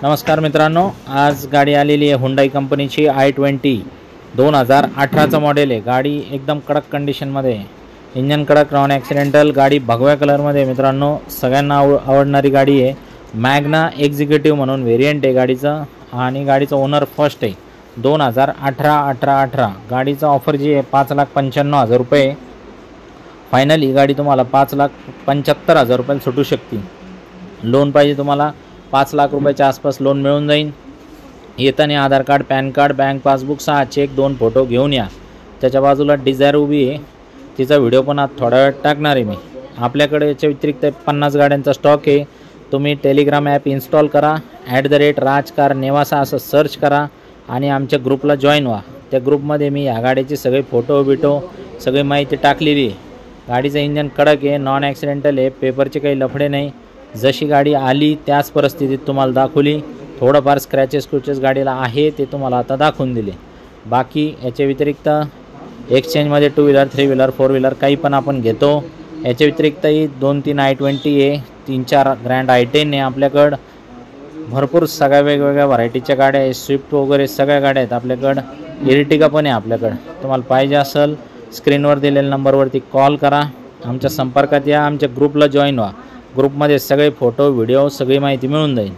नमस्कार मित्रांनो, आज गाडी आलेली आहे हुंडाई कंपनीची i20 2018चं मॉडेल आहे। गाडी एकदम कडक कंडिशनमध्ये आहे, इंजन कडक, नॉन ॲक्सिडेंटल, गाडी भगव्या कलरमध्ये मित्रांनो आवडणारी आवडणारी गाडी आहे। मॅग्ना एक्झिक्युटिव्ह म्हणून व्हेरिएंट आहे गाडीचं आणि गाडीचं ओनर फर्स्ट आहे। 2018 गाडीचं ऑफर जी आहे 5,95,000 रुपये। फायनल ही गाडी तुम्हाला 5,75,000 रुपयाला सुटू शकते। लोन पाहिजे तुम्हाला 5 लाख रुपयाच्या आसपास लोन मिळून जाईल। येताना Aadhaar card, pan card, bank passbook, 6 cheque, 2 photo घेऊन या। त्याच्या बाजूला डिझायर उभी आहे, तिचा व्हिडिओ पण आज थोड्या वेळात टाकणार आहे मी। आपल्याकडे याच्या व्यतिरिक्त 50 गाड्यांचा स्टॉक आहे। तुम्ही टेलिग्राम ॲप इन्स्टॉल करा, @राजकार नेवासा असं सर्च करा आणि आमच्या ग्रुपला जॉईन व्हा। त्या ग्रुपमध्ये मी या गाडीचे सगळे फोटो सगळी माहिती टाकलेली आहे। गाडीचं इंजन कडक आहे, नॉन ॲक्सिडेंटल आहे, पेपरचे काही लफडे नाही। जशी गाडी आली त्याच परिस्थितीत तुम्हाला दाखवली। थोडंफार स्क्रॅचेस गाडीला आहे ते तुम्हाला आता दाखवून दिले। बाकी याच्या व्यतिरिक्त एक्सचेंजमध्ये 2 व्हीलर, 3 व्हीलर, 4 व्हीलर काही पण आपण घेतो। याच्या व्यतिरिक्तही 2-3 i20 आहे, 3-4 ग्रँड i10 आहे आपल्याकडं। भरपूर सगळ्या वेगवेगळ्या व्हरायटीच्या गाड्या आहे, स्विफ्ट वगैरे सगळ्या गाड्या आहेत आपल्याकडं। इर्टिगा पण आहे आपल्याकडं। तुम्हाला पाहिजे असेल स्क्रीनवर दिलेल्या नंबरवरती कॉल करा, आमच्या संपर्कात या, आमच्या ग्रुपला जॉईन व्हा। ग्रुपमध्ये सगळे फोटो, व्हिडिओ, सगळी माहिती मिळून जाईल।